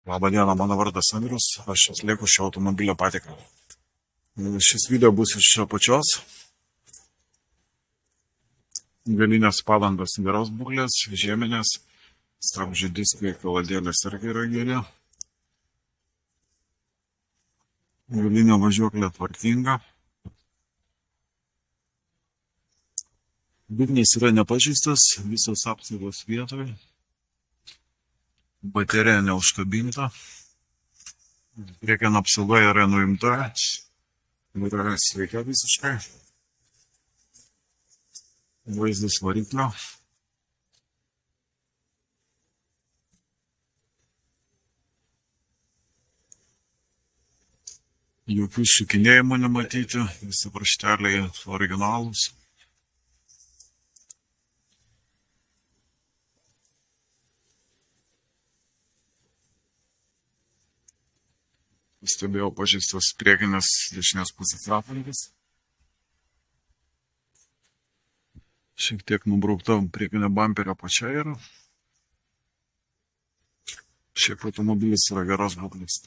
Labą dieną, mano vardas Andrius, aš atlieku šio automobilio patikrą. Šis video bus iš apačios. Galinės padangos geros būklės, žieminės, stabdžių diskai, kaladėlės irgi yra geri. Galinė važiuoklė tvarkinga. Dugnas yra nepažeistas, visos apsaugos vietoje. Baterija neužkabinta. Priekinė apsauga yra nuimta. Yra sveika visiškai. Vaizdas variklio. Jokių sukinėjimų nematyti, visi rašteliai originalūs. Stebėjau pažeistas priekinės dešinės pusės ratlantis. Šiek tiek nubraukta priekinė bamperio apačia yra. Šiaip automobilis yra geros būklės.